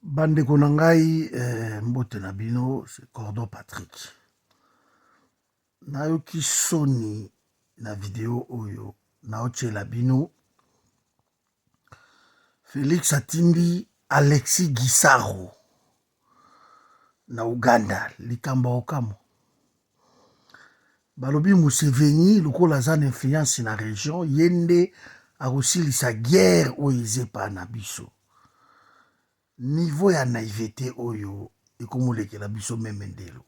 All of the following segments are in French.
Bande Konangai, Mbote Nabino, c'est Cordon Patrick. Nayoki Sony na vidéo oyo, Naoche Labino, Félix Atindi, Alexis Gisaro, na Uganda, Likamba Okamo. Balobi Museveni, lokola za influence na région, yende a aussi sa guerre oyo pa na biso. Niveau ya naïveté oyo, ekomoleke la biso memendelo.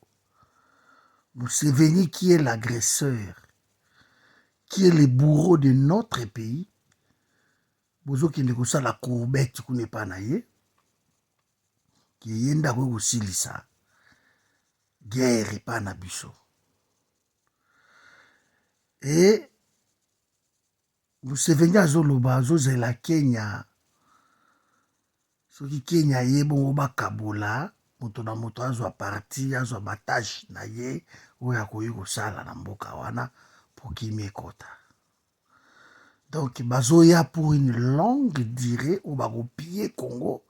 Museveni qui est l'agresseur, qui est le bourreau de notre pays, bozo qui ne ça la courbette qui n'est pas naïe, qui yenda ko aussi lisa guerre et pas na biso. Et Museveni azoloba azozela Kenya, soki Kenya ye bongo bakabola, moto na moto azwa parti, azwa batache na ye, oyo akoyi kosala na mboka wana pour kimi ekota. Donc bazoya pour une longue durée ou bakopie Congo,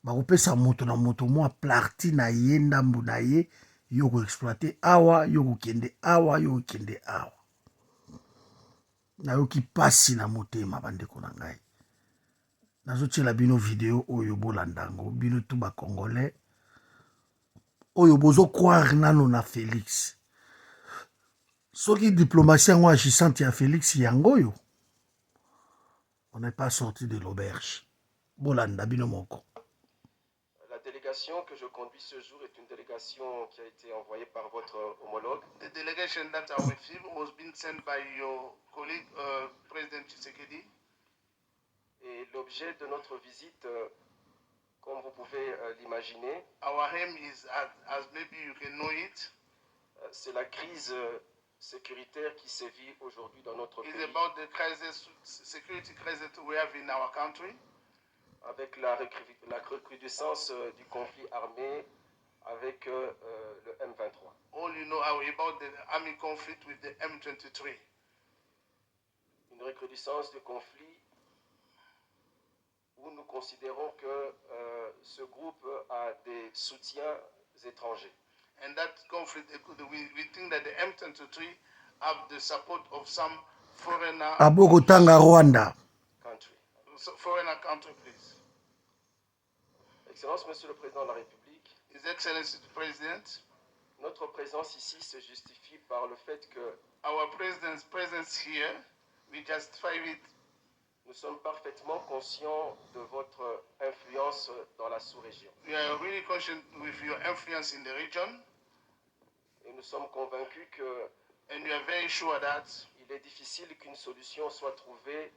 bakopesa moto na moto mwa parti na ye ndambu na ye yo ko exploiter awa, yo ko kende awa, yo ko kende awa. Nayoki pasi na motema bandeko na ngai. Nazotiela bino video oyo bolandango, bino tout ba congolais. Oyo bozo croire nano na Félix. Soki diplomatie yango agissante ya Félix yangoyo, on n'est pas sorti de l'auberge. Bolanda bino moko. La délégation que je conduis ce jour est une délégation qui a été envoyée par votre homologue. The delegation that are with you was being sent by your colleague, President Tshisekedi. Et l'objet de notre visite, comme vous pouvez l'imaginer, our aim is, as maybe you can know it, c'est la crise sécuritaire qui sévit aujourd'hui dans notre pays. It's about the crisis, security crisis we have in our country. Avec la recrudescence du conflit armé avec le M23. All you know about the army conflict with the M23. Une recrudescence du conflit où nous considérons que ce groupe a des soutiens étrangers. And that conflict, we think that the M23 have the support of some foreigner Abogotanga Rwanda. Country. Foreigner country, please. Excellence, Monsieur le Président de la République. His Excellency the President. Notre présence ici se justifie par le fait que our President's presence here, we justify it. Nous sommes parfaitement conscients de votre influence dans la sous-région. We are really conscious with your influence in the region. Et nous sommes convaincus que and we are very sure that il est difficile qu'une solution soit trouvée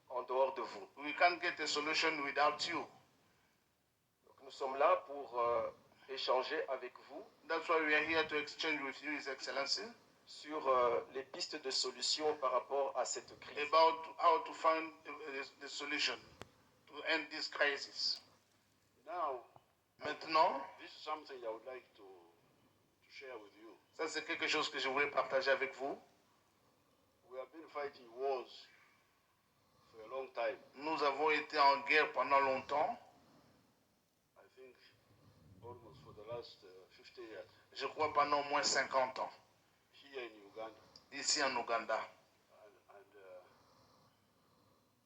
en dehors de vous. We can't get a solution without you. Donc nous sommes là pour échanger avec vous. That's why we are here to exchange with you, His Excellency, sur les pistes de solutions par rapport à cette crise. About how to find the solution to end this crisis. Now, maintenant, this is something I would like to share with you. Ça c'est quelque chose que je voulais partager avec vous. We have been fighting wars for a long time. Nous avons été en guerre pendant longtemps. I think almost for the last 50 years. Je crois pendant au moins 50 ans. Here in Uganda. Ici en Ouganda. And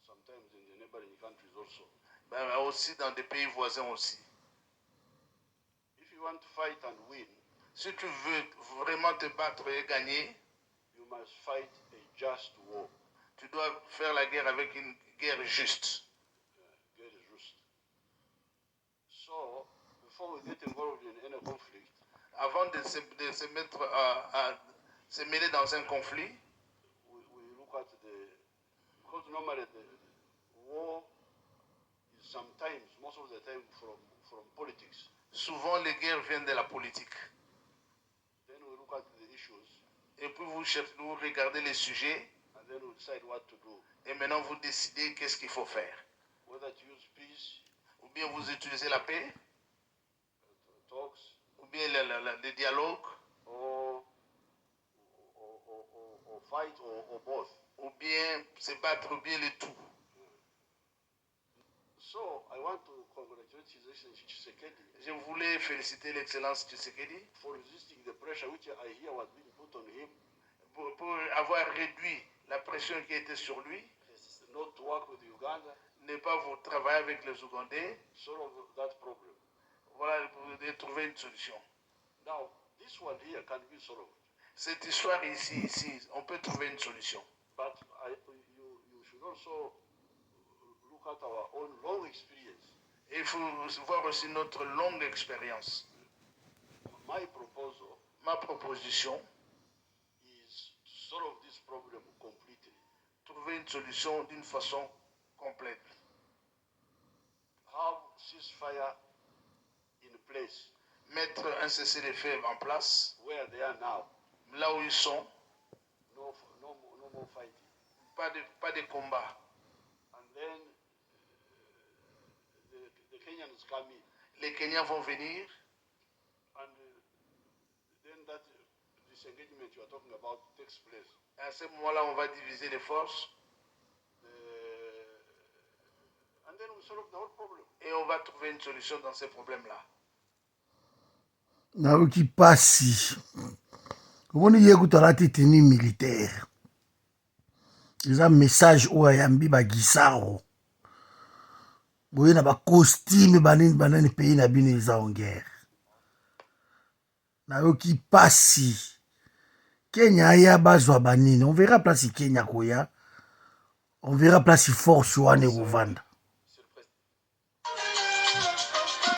sometimes in the neighboring countries also. Ben, aussi dans des pays voisins aussi. If you want to fight and win, si tu veux vraiment te battre et gagner, you must fight a just war. Tu dois faire la guerre avec une guerre juste. Guerre juste. So, before we get involved in any conflict, avant de se mettre se mêler dans un conflit, we look at because normally the war is sometimes, most of the time, from politics. Souvent les guerres viennent de la politique. Then we look at the issues. Et puis vous regardez les sujets. And then we decide what to do. Et maintenant vous décidez qu'est-ce qu'il faut faire. Whether to use peace, ou bien vous utilisez la paix, talks, ou bien le dialogue, or fight, or both. Ou bien se battre, ou bien les tout. So I want to congratulate His Excellency Tshisekedi Je voulais féliciter l'excellence Tshisekedi for resisting the pressure which I hear was being put on him pour avoir réduit la pression qui était sur lui, not to work with Uganda, ne pas vous travailler avec les Ougandais, solve that problem. voilà, pour trouver une solution. Now, this one here can be solved, Cette histoire ici, on peut trouver une solution. but you should also look at our own long experience. Il faut voir aussi notre longue expérience. My proposal Ma proposition, is to solve this problem completely. trouver une solution d'une façon complète. Have ceasefire in place Mettre un cessez-le-feu en place, where they are now. là où ils sont, No more fighting. pas de combat. And then the Kenyans come in. Les Kenyans vont venir, And then that disengagement you are talking about takes place. à ce moment-là, on va diviser les forces And then we solve the whole problem. et on va trouver une solution dans ces problèmes-là. nayoki pasi omoni ye kutu alati teni militaire eza message oyo ayambi bagisaro boye na bacostume banani pays na bino eza en guerre. Nayoki pasi Kenya aya bazwa banini, on verra place Kenya koya, on verra place force wane kovanda.